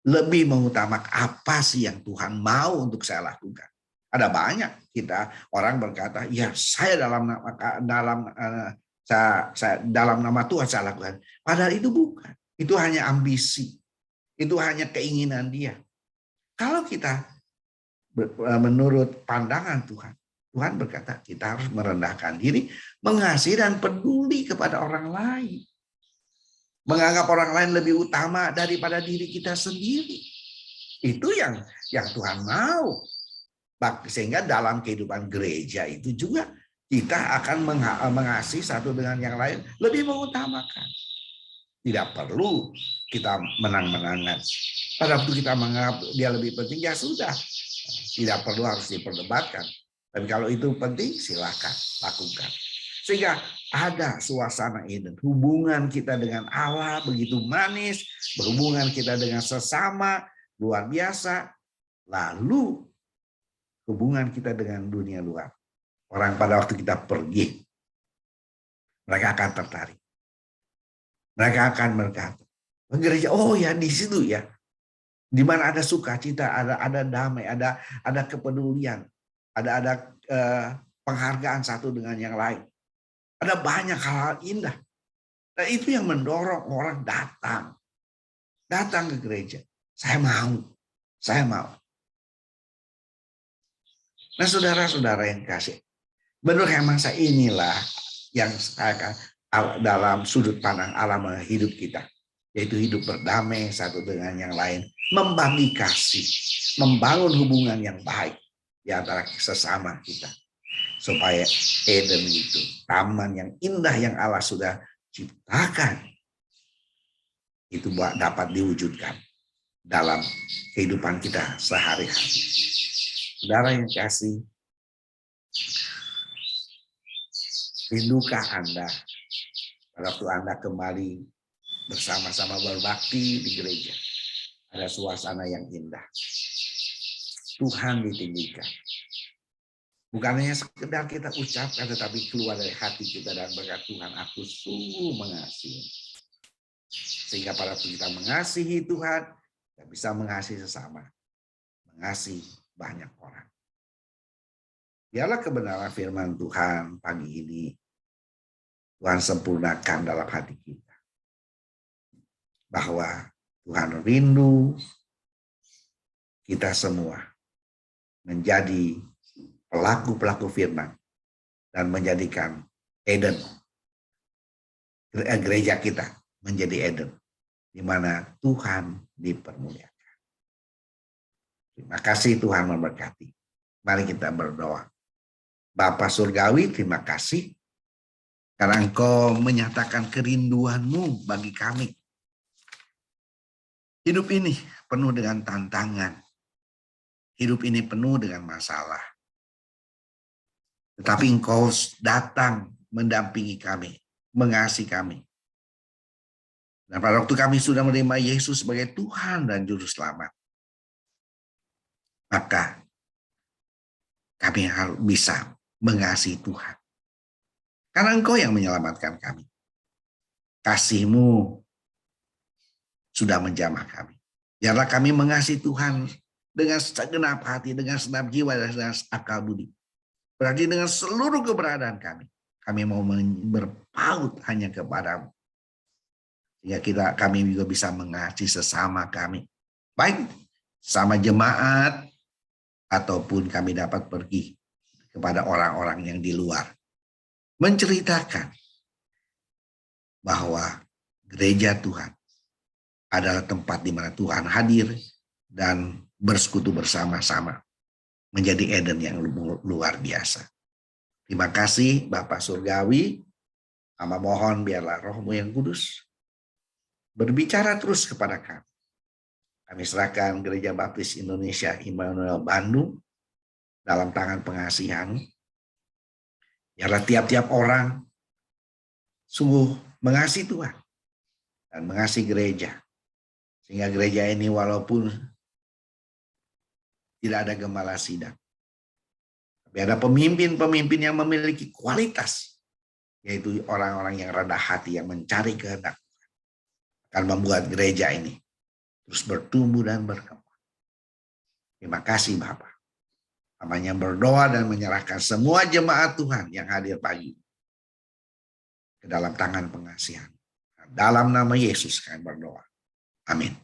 S2: Lebih mengutamakan apa sih yang Tuhan mau untuk saya lakukan. Ada banyak orang berkata, ya saya dalam nama Tuhan saya lakukan. Padahal itu bukan. Itu hanya ambisi. Itu hanya keinginan dia. Kalau kita menurut pandangan Tuhan, Tuhan berkata kita harus merendahkan diri, mengasihi dan peduli kepada orang lain. Menganggap orang lain lebih utama daripada diri kita sendiri. Itu yang Tuhan mau. Sehingga dalam kehidupan gereja itu juga kita akan mengasihi satu dengan yang lain, lebih mengutamakan. Tidak perlu kita menang-menangan. Pada waktu kita menganggap dia lebih penting, ya sudah. Tidak perlu harus diperdebatkan. Tapi kalau itu penting, silakan lakukan. Sehingga ada suasana Eden. Hubungan kita dengan Allah begitu manis. Berhubungan kita dengan sesama luar biasa. Lalu hubungan kita dengan dunia luar. Orang pada waktu kita pergi, mereka akan tertarik. Mereka akan berkata, gereja, oh ya di situ ya. Di mana ada sukacita, ada damai, ada kepedulian, ada penghargaan satu dengan yang lain. Ada banyak hal-hal indah. Dan itu yang mendorong orang datang ke gereja. Saya mau. Nah, saudara-saudara yang kasih, menurut hemat saya inilah yang saya dalam sudut pandang alam hidup kita, yaitu hidup berdamai satu dengan yang lain, membagi kasih, membangun hubungan yang baik di antara sesama kita, supaya Eden itu, taman yang indah yang Allah sudah ciptakan, itu dapat diwujudkan dalam kehidupan kita sehari-hari. Saudara yang kasih, rindukah Anda pada waktu Anda kembali bersama-sama berbakti di gereja? Ada suasana yang indah. Tuhan ditinggikan. Bukan hanya sekedar kita ucapkan, tetapi keluar dari hati kita dan berkata, Tuhan, aku sungguh mengasihi. Sehingga pada waktu kita mengasihi Tuhan, kita bisa mengasihi sesama. Mengasihi banyak orang. Biarlah kebenaran firman Tuhan pagi ini Tuhan sempurnakan dalam hati kita. Bahwa Tuhan rindu kita semua menjadi pelaku-pelaku firman dan menjadikan Eden, gereja kita menjadi Eden, di mana Tuhan dipermuliakan. Terima kasih Tuhan memberkati. Mari kita berdoa. Bapa Surgawi, terima kasih karena Engkau menyatakan kerinduan-Mu bagi kami. Hidup ini penuh dengan tantangan. Hidup ini penuh dengan masalah. Tetapi Engkau datang mendampingi kami, mengasihi kami. Dan pada waktu kami sudah menerima Yesus sebagai Tuhan dan Juru Selamat, maka kami harus bisa mengasihi Tuhan. Karena Engkau yang menyelamatkan kami. Kasih-Mu sudah menjamah kami. Biarlah kami mengasihi Tuhan dengan segenap hati, dengan segenap jiwa, dan dengan akal budi. Berarti dengan seluruh keberadaan kami. Kami mau berpaut hanya kepada-Mu. Sehingga kami juga bisa mengasihi sesama kami. Baik sama jemaat, ataupun kami dapat pergi kepada orang-orang yang di luar. Menceritakan bahwa gereja Tuhan adalah tempat di mana Tuhan hadir dan bersekutu bersama-sama. Menjadi Eden yang luar biasa. Terima kasih Bapa Surgawi. Hamba mohon biarlah Roh-Mu yang kudus berbicara terus kepada kami. Kami serahkan Gereja Baptis Indonesia Immanuel Bandung dalam tangan pengasihan. Biarlah tiap-tiap orang sungguh mengasihi Tuhan dan mengasihi gereja. Sehingga gereja ini walaupun tidak ada gembala sidang, tapi ada pemimpin-pemimpin yang memiliki kualitas, yaitu orang-orang yang rendah hati yang mencari kehendak Tuhan, akan membuat gereja ini terus bertumbuh dan berkembang. Terima kasih Bapak. Namanya berdoa dan menyerahkan semua jemaat Tuhan yang hadir pagi ke dalam tangan pengasihan. Dalam nama Yesus kami berdoa. Amin.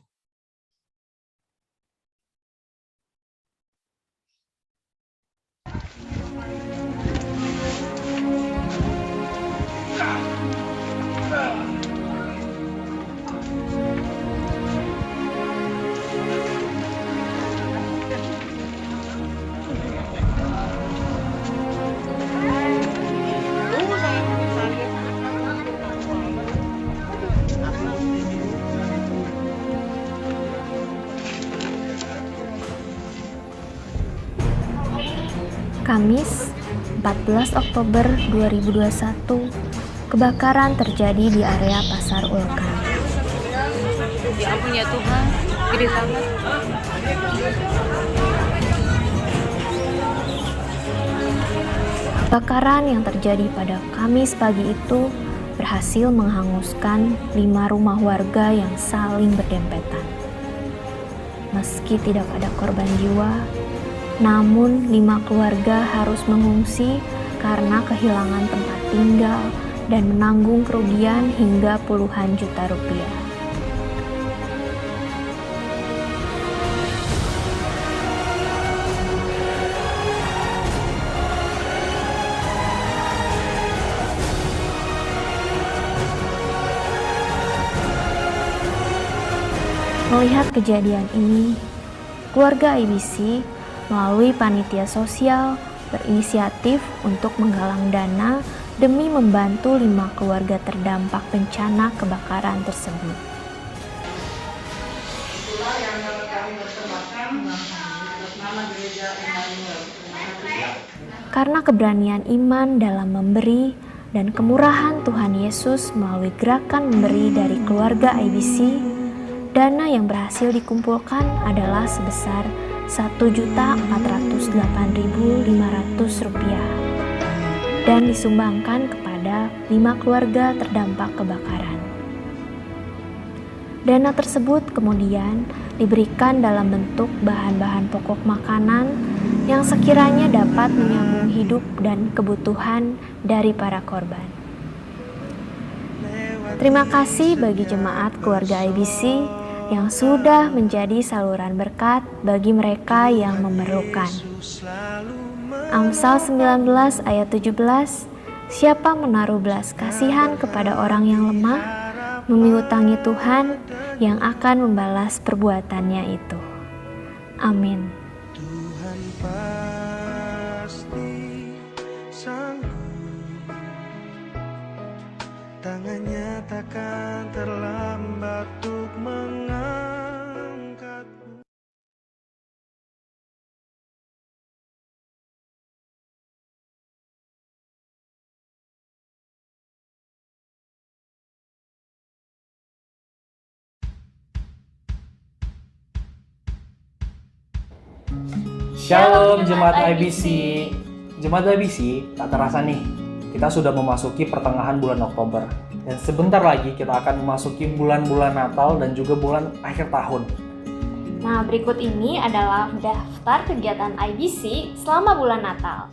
S1: Kamis, 14 Oktober 2021, kebakaran terjadi di area Pasar Ulkan.
S4: Ya ampun ya Tuhan, gede banget.
S1: Kebakaran yang terjadi pada Kamis pagi itu berhasil menghanguskan 5 rumah warga yang saling berdempetan. Meski tidak ada korban jiwa, namun 5 keluarga harus mengungsi karena kehilangan tempat tinggal dan menanggung kerugian hingga puluhan juta rupiah. Melihat kejadian ini, keluarga IBC melalui panitia sosial berinisiatif untuk menggalang dana demi membantu 5 keluarga terdampak bencana kebakaran tersebut. Karena keberanian iman dalam memberi dan kemurahan Tuhan Yesus melalui gerakan memberi dari keluarga IBC, dana yang berhasil dikumpulkan adalah sebesar Rp1.408.500 dan disumbangkan kepada 5 keluarga terdampak kebakaran. Dana tersebut kemudian diberikan dalam bentuk bahan-bahan pokok makanan yang sekiranya dapat menyambung hidup dan kebutuhan dari para korban. Terima kasih bagi jemaat keluarga IBC yang sudah menjadi saluran berkat bagi mereka yang memerlukan. Amsal 19 ayat 17, siapa menaruh belas kasihan kepada orang yang lemah, memiutangi Tuhan yang akan membalas perbuatannya itu. Amin.
S5: Tuhan pasti sanggup, tangannya takkan terlambat untuk mengangkatku.
S3: Shalom Jemaat IBC. Jemaat IBC, tak terasa nih, kita sudah memasuki pertengahan bulan Oktober. Dan sebentar lagi kita akan memasuki bulan-bulan Natal dan juga bulan akhir tahun.
S1: Nah, berikut ini adalah daftar kegiatan IBC selama bulan Natal.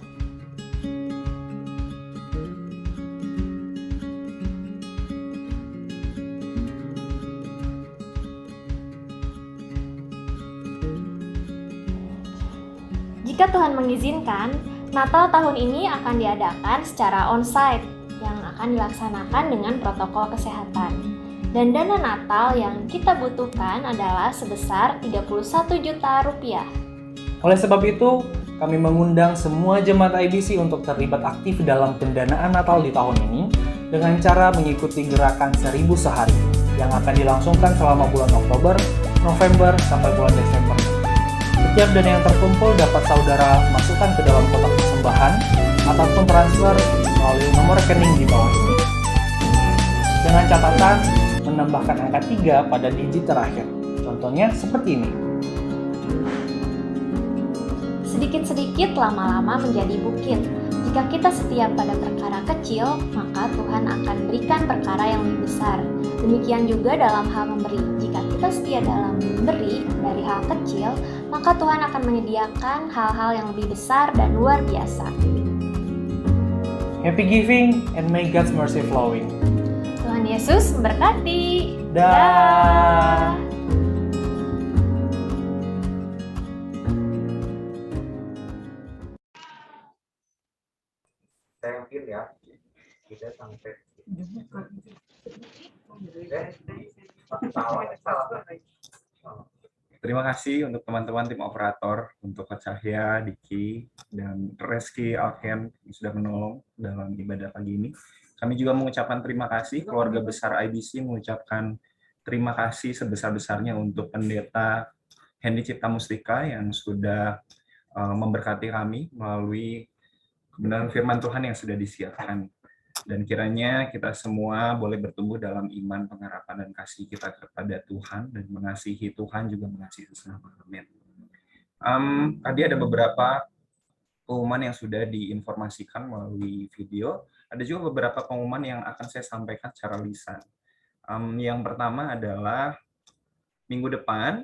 S1: Jika Tuhan mengizinkan, Natal tahun ini akan diadakan secara onsite yang akan dilaksanakan dengan protokol kesehatan. Dan dana Natal yang kita butuhkan adalah sebesar Rp31 juta.
S3: Oleh sebab itu, kami mengundang semua jemaat IBC untuk terlibat aktif dalam pendanaan Natal di tahun ini dengan cara mengikuti gerakan 1000 sehari yang akan dilangsungkan selama bulan Oktober, November, sampai bulan Desember. Setiap dana yang terkumpul dapat saudara masukkan ke dalam kotak persembahan ataupun transfer melalui nomor rekening di bawah ini. Dengan catatan menambahkan angka 3 pada digit terakhir. Contohnya seperti ini.
S1: Sedikit-sedikit lama-lama menjadi bukit. Jika kita setia pada perkara kecil, maka Tuhan akan berikan perkara yang lebih besar. Demikian juga dalam hal memberi. Jika kita setia dalam memberi dari hal kecil, maka Tuhan akan menyediakan hal-hal yang lebih besar dan luar biasa.
S3: Happy giving and may God's mercy flowing.
S1: Tuhan Yesus memberkati.
S3: Dah. Saya yakin ya, kita sampai
S6: Terima kasih untuk teman-teman tim operator, untuk Coach Cahya, Diki, dan Reski Alken yang sudah menolong dalam ibadah pagi ini. Kami juga mengucapkan terima kasih, keluarga besar IBC mengucapkan terima kasih sebesar-besarnya untuk Pendeta Hendy Cipta Mustika yang sudah memberkati kami melalui kebenaran firman Tuhan yang sudah disiarkan. Dan kiranya kita semua boleh bertumbuh dalam iman, pengharapan, dan kasih kita kepada Tuhan, dan mengasihi Tuhan juga mengasihi sesama. Amin. Tadi ada beberapa pengumuman yang sudah diinformasikan melalui video. Ada juga beberapa pengumuman yang akan saya sampaikan secara lisan. Yang pertama adalah minggu depan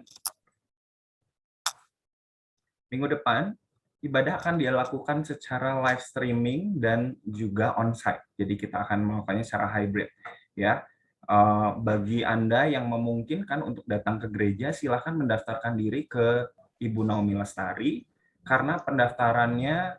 S6: ibadah akan dilakukan secara live streaming dan juga onsite. Jadi kita akan melakukannya secara hybrid. Ya, bagi Anda yang memungkinkan untuk datang ke gereja, silakan mendaftarkan diri ke Ibu Naomi Lestari karena pendaftarannya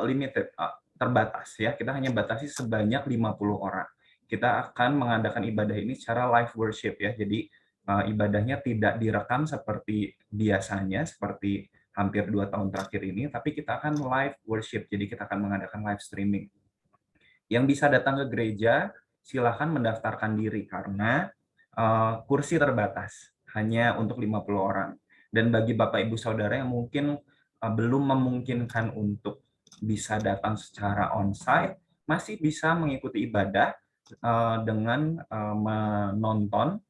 S6: limited, terbatas. Ya, kita hanya batasi sebanyak 50 orang. Kita akan mengadakan ibadah ini secara live worship ya. Jadi ibadahnya tidak direkam seperti biasanya, seperti hampir 2 tahun terakhir ini, tapi kita akan live worship, jadi kita akan mengadakan live streaming. Yang bisa datang ke gereja, silakan mendaftarkan diri, karena kursi terbatas, hanya untuk 50 orang. Dan bagi Bapak Ibu Saudara yang mungkin belum memungkinkan untuk bisa datang secara onsite, masih bisa mengikuti ibadah dengan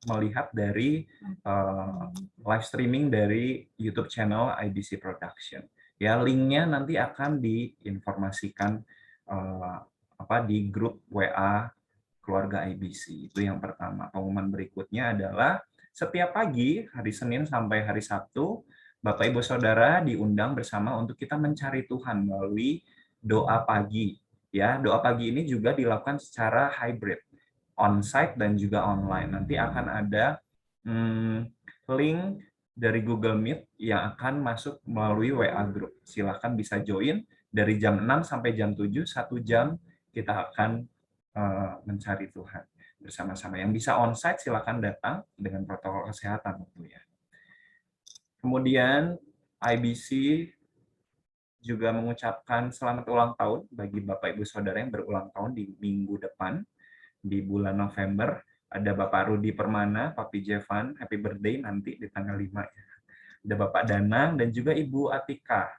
S6: melihat dari live streaming dari YouTube channel IBC Production. Ya, linknya nanti akan diinformasikan di grup WA keluarga IBC. Itu yang pertama. Pengumuman berikutnya adalah setiap pagi, hari Senin sampai hari Sabtu, Bapak Ibu Saudara diundang bersama untuk kita mencari Tuhan melalui doa pagi. Ya, doa pagi ini juga dilakukan secara hybrid, on-site dan juga online. Nanti akan ada link dari Google Meet yang akan masuk melalui WA Group. Silakan bisa join dari jam 6 sampai jam 7, 1 jam kita akan mencari Tuhan bersama-sama. Yang bisa on-site silakan datang dengan protokol kesehatan tentunya. Kemudian IBC juga mengucapkan selamat ulang tahun bagi Bapak Ibu Saudara yang berulang tahun di minggu depan, di bulan November. Ada Bapak Rudi Permana, Papi Jevan, happy birthday nanti di tanggal 5. Ada Bapak Danang dan juga Ibu Atika.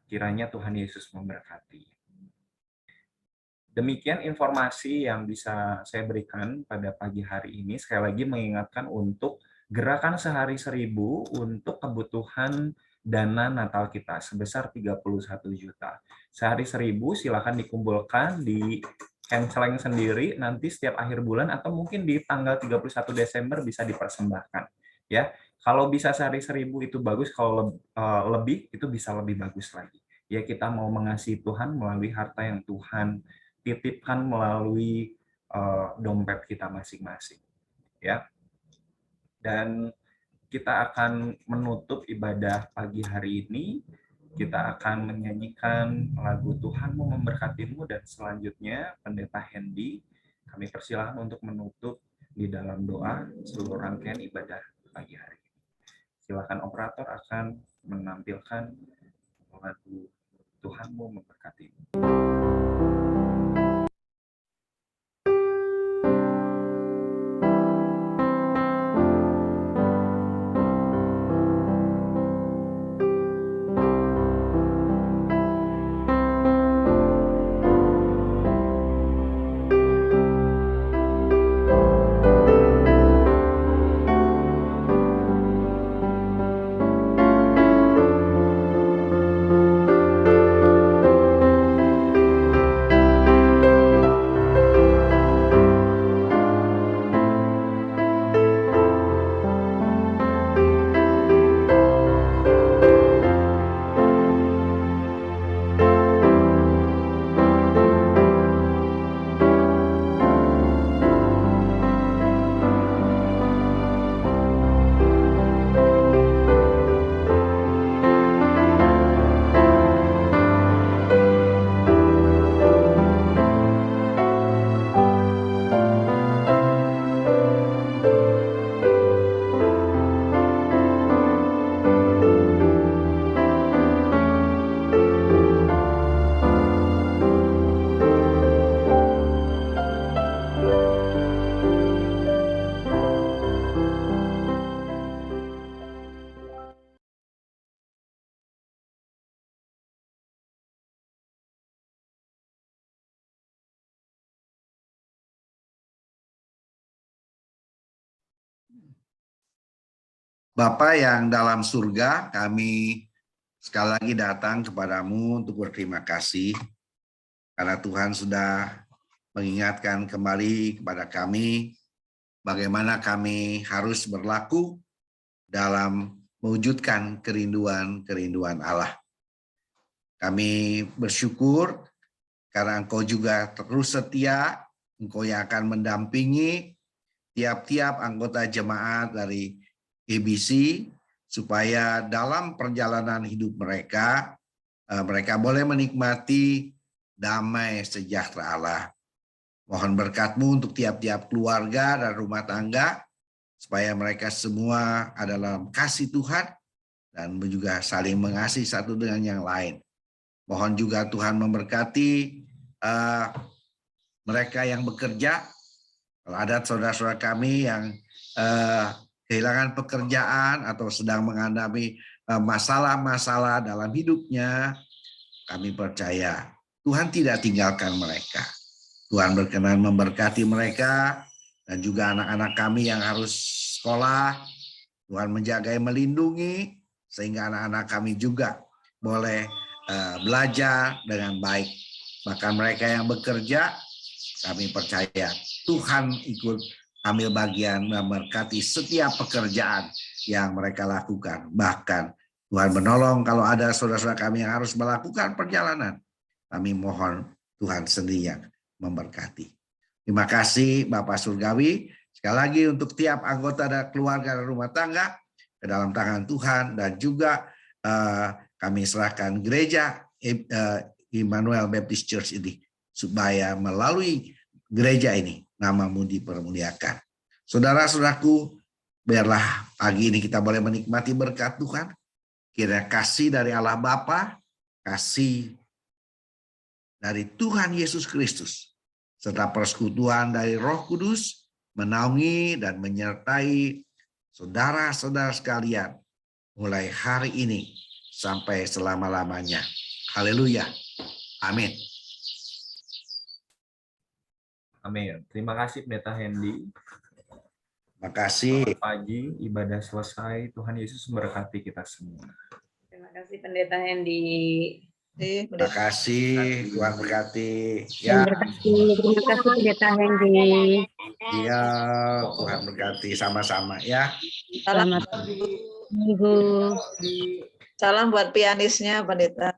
S6: Kiranya Tuhan Yesus memberkati. Demikian informasi yang bisa saya berikan pada pagi hari ini. Sekali lagi mengingatkan untuk gerakan sehari 1.000 untuk kebutuhan dana Natal kita sebesar 31 juta. Sehari 1.000 silakan dikumpulkan di canceling sendiri nanti setiap akhir bulan atau mungkin di tanggal 31 Desember bisa dipersembahkan. Ya, kalau bisa sehari 1.000 itu bagus, kalau lebih itu bisa lebih bagus lagi. Ya, kita mau mengasihi Tuhan melalui harta yang Tuhan titipkan melalui dompet kita masing-masing. Ya. Dan kita akan menutup ibadah pagi hari ini. Kita akan menyanyikan lagu Tuhanmu Memberkatimu, dan selanjutnya Pendeta Hendy kami persilahkan untuk menutup di dalam doa seluruh rangkaian ibadah pagi hari ini. Silakan operator akan menampilkan lagu Tuhanmu Memberkatimu.
S2: Bapa yang dalam surga, kami sekali lagi datang kepadamu untuk berterima kasih karena Tuhan sudah mengingatkan kembali kepada kami bagaimana kami harus berlaku dalam mewujudkan kerinduan Allah. Kami bersyukur karena Engkau juga terus setia, Engkau yang akan mendampingi tiap-tiap anggota jemaat dari ABC supaya dalam perjalanan hidup mereka, mereka boleh menikmati damai sejahtera Allah. Mohon berkat-Mu untuk tiap-tiap keluarga dan rumah tangga, supaya mereka semua adalah kasih Tuhan dan juga saling mengasihi satu dengan yang lain. Mohon juga Tuhan memberkati mereka yang bekerja. Kalau ada saudara-saudara kami yang kehilangan pekerjaan atau sedang menghadapi masalah-masalah dalam hidupnya, kami percaya Tuhan tidak tinggalkan mereka. Tuhan berkenan memberkati mereka dan juga anak-anak kami yang harus sekolah. Tuhan menjaga, melindungi sehingga anak-anak kami juga boleh belajar dengan baik. Bahkan mereka yang bekerja, kami percaya Tuhan ikut ambil bagian memberkati setiap pekerjaan yang mereka lakukan. Bahkan Tuhan menolong kalau ada saudara-saudara kami yang harus melakukan perjalanan. Kami mohon Tuhan sendiri yang memberkati. Terima kasih Bapak Surgawi. Sekali lagi untuk tiap anggota dan keluarga dan rumah tangga ke dalam tangan Tuhan, dan juga kami serahkan gereja Immanuel Baptist Church ini supaya melalui gereja ini nama-Mu dipermuliakan. Saudara-saudaraku, biarlah pagi ini kita boleh menikmati berkat Tuhan. Kiranya kasih dari Allah Bapa, kasih dari Tuhan Yesus Kristus, serta persekutuan dari Roh Kudus menaungi dan menyertai saudara-saudara sekalian mulai hari ini sampai selama-lamanya. Haleluya. Amin.
S6: Amin. Terima kasih Pendeta Hendy.
S2: Terima kasih.
S6: Selamat pagi, ibadah selesai. Tuhan Yesus memberkati kita semua.
S4: Terima kasih Pendeta Hendy.
S2: Terima kasih. Tuhan berkati. Ya,
S4: Terima kasih Pendeta Hendy.
S2: ya, Tuhan berkati sama-sama ya.
S4: Selamat minggu.
S7: Salam buat pianisnya, Pendeta.